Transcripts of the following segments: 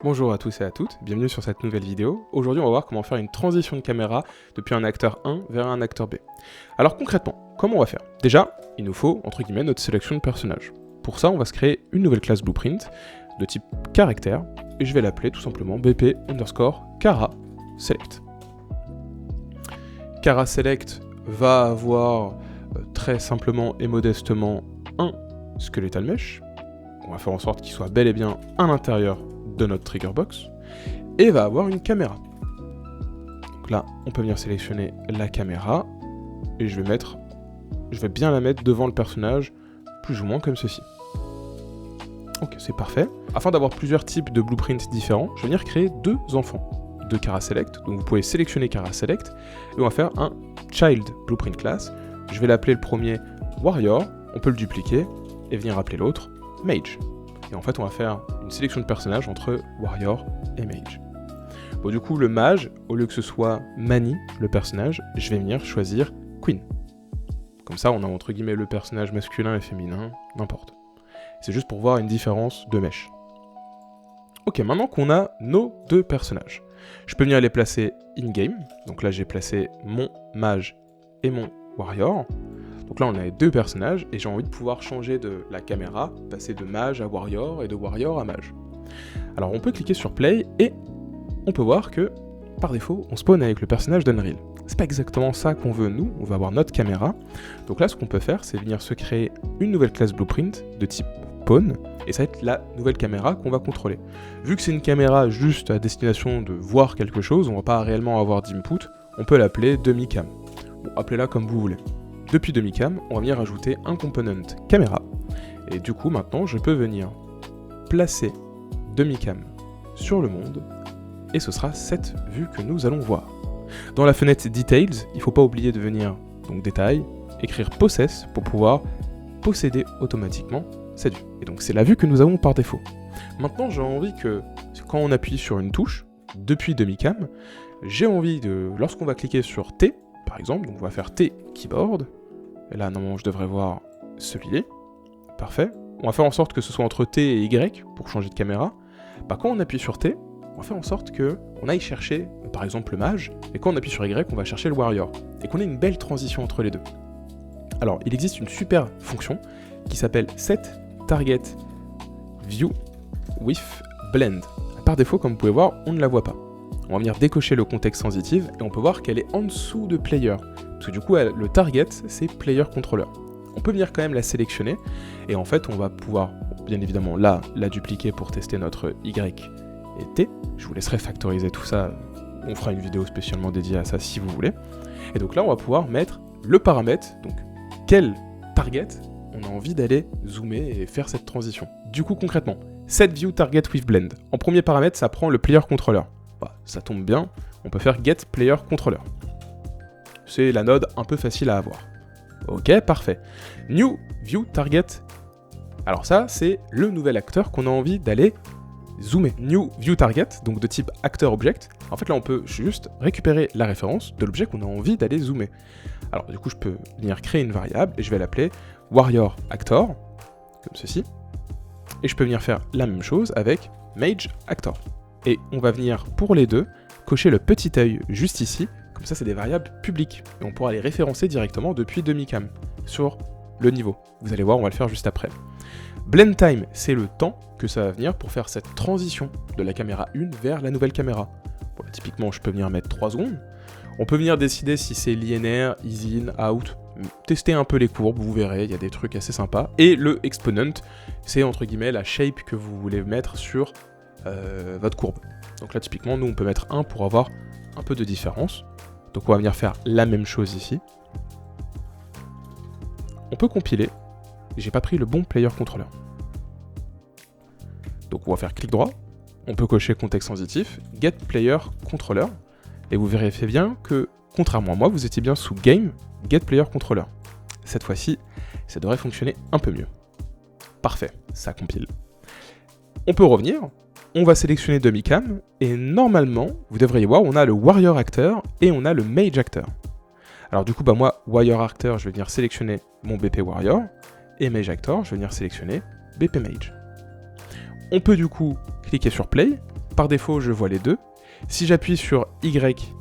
Bonjour à tous et à toutes, bienvenue sur cette nouvelle vidéo. Aujourd'hui on va voir comment faire une transition de caméra depuis un acteur 1 vers un acteur B. Alors concrètement, comment on va faire? Déjà, il nous faut entre guillemets notre sélection de personnage. Pour ça on va se créer une nouvelle classe Blueprint de type caractère et je vais l'appeler tout simplement bp_cara_select. Cara_select va avoir très simplement et modestement un skeletal mesh. On va faire en sorte qu'il soit bel et bien à l'intérieur de notre trigger box et va avoir une caméra. Donc là, on peut venir sélectionner la caméra et je vais bien la mettre devant le personnage, plus ou moins comme ceci. Ok, c'est parfait. Afin d'avoir plusieurs types de blueprints différents, je vais venir créer deux enfants de cara_select. Donc vous pouvez sélectionner cara_select et on va faire un child blueprint class. Je vais l'appeler le premier warrior, on peut le dupliquer et venir appeler l'autre mage. Et en fait, on va faire une sélection de personnages entre Warrior et Mage. Bon, du coup, le mage, au lieu que ce soit Mani, le personnage, je vais venir choisir Queen. Comme ça, on a entre guillemets le personnage masculin et féminin, n'importe. C'est juste pour voir une différence de mesh. Ok, maintenant qu'on a nos deux personnages, je peux venir les placer in-game. Donc là, j'ai placé mon mage et mon warrior. Donc là on a les deux personnages et j'ai envie de pouvoir changer de la caméra, passer de mage à warrior et de warrior à mage. Alors on peut cliquer sur play et on peut voir que par défaut on spawn avec le personnage d'Unreal. C'est pas exactement ça qu'on veut nous, on va avoir notre caméra. Donc là ce qu'on peut faire c'est venir se créer une nouvelle classe blueprint de type pawn et ça va être la nouvelle caméra qu'on va contrôler. Vu que c'est une caméra juste à destination de voir quelque chose, on va pas réellement avoir d'input, on peut l'appeler demi-cam. Bon, appelez-la comme vous voulez. Depuis demi-cam, on va venir ajouter un component caméra. Et du coup, maintenant, je peux venir placer demi-cam sur le monde. Et ce sera cette vue que nous allons voir. Dans la fenêtre Details, il ne faut pas oublier de venir, donc détail, écrire Possess pour pouvoir posséder automatiquement cette vue. Et donc c'est la vue que nous avons par défaut. Maintenant, j'ai envie que, quand on appuie sur une touche, depuis demi-cam, j'ai envie de, lorsqu'on va cliquer sur T, par exemple, donc on va faire T keyboard, et là normalement je devrais voir celui-là, parfait. On va faire en sorte que ce soit entre T et Y pour changer de caméra. Quand on appuie sur T, on va faire en sorte qu'on aille chercher par exemple le mage, et quand on appuie sur Y, on va chercher le warrior, et qu'on ait une belle transition entre les deux. Alors il existe une super fonction qui s'appelle Set Target View with Blend. Par défaut, comme vous pouvez voir, on ne la voit pas. On va venir décocher le contexte sensitive et on peut voir qu'elle est en dessous de player. Parce que du coup, le target, c'est player controller. On peut venir quand même la sélectionner et en fait, on va pouvoir, bien évidemment, là, la dupliquer pour tester notre Y et T. Je vous laisserai factoriser tout ça. On fera une vidéo spécialement dédiée à ça si vous voulez. Et donc là, on va pouvoir mettre le paramètre, donc quel target on a envie d'aller zoomer et faire cette transition. Du coup, concrètement, set view target with blend. En premier paramètre, ça prend le player controller. Bah, ça tombe bien, on peut faire get player controller. C'est la node un peu facile à avoir. Ok, parfait. New view target. Alors ça, c'est le nouvel acteur qu'on a envie d'aller zoomer. New view target, donc de type acteur object. En fait là, on peut juste récupérer la référence de l'objet qu'on a envie d'aller zoomer. Alors du coup, je peux venir créer une variable et je vais l'appeler warrior actor, comme ceci. Et je peux venir faire la même chose avec mage actor. Et on va venir, pour les deux, cocher le petit œil juste ici, comme ça c'est des variables publiques, et on pourra les référencer directement depuis demi-cam, sur le niveau. Vous allez voir, on va le faire juste après. Blend time, c'est le temps que ça va venir pour faire cette transition de la caméra 1 vers la nouvelle caméra. Bon, typiquement, je peux venir mettre 3 secondes. On peut venir décider si c'est linéaire, easy in, out, tester un peu les courbes, vous verrez, il y a des trucs assez sympas. Et le exponent, c'est entre guillemets la shape que vous voulez mettre sur votre courbe. Donc là typiquement nous on peut mettre 1 pour avoir un peu de différence. Donc on va venir faire la même chose ici. On peut compiler. J'ai pas pris le bon player controller. Donc on va faire clic droit. On peut cocher contexte sensitif, get player controller. Et vous vérifiez bien que contrairement à moi vous étiez bien sous game, get player controller. Cette fois-ci ça devrait fonctionner un peu mieux. Parfait, ça compile. On peut revenir. On va sélectionner demi-cam, et normalement, vous devriez voir, on a le warrior acteur et on a le mage acteur. Alors du coup, moi, warrior acteur, je vais venir sélectionner mon BP warrior, et mage actor, je vais venir sélectionner BP mage. On peut du coup cliquer sur play, par défaut, je vois les deux. Si j'appuie sur Y,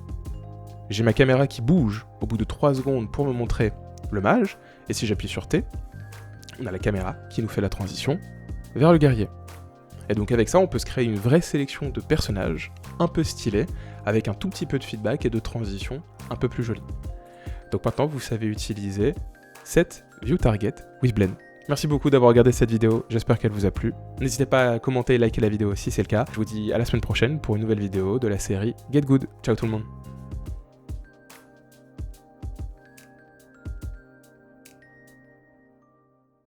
j'ai ma caméra qui bouge au bout de 3 secondes pour me montrer le mage. Et si j'appuie sur T, on a la caméra qui nous fait la transition vers le guerrier. Et donc avec ça, on peut se créer une vraie sélection de personnages un peu stylés, avec un tout petit peu de feedback et de transition un peu plus jolie. Donc maintenant, vous savez utiliser cette View Target with Blend. Merci beaucoup d'avoir regardé cette vidéo, j'espère qu'elle vous a plu. N'hésitez pas à commenter et liker la vidéo si c'est le cas. Je vous dis à la semaine prochaine pour une nouvelle vidéo de la série Get Good. Ciao tout le monde.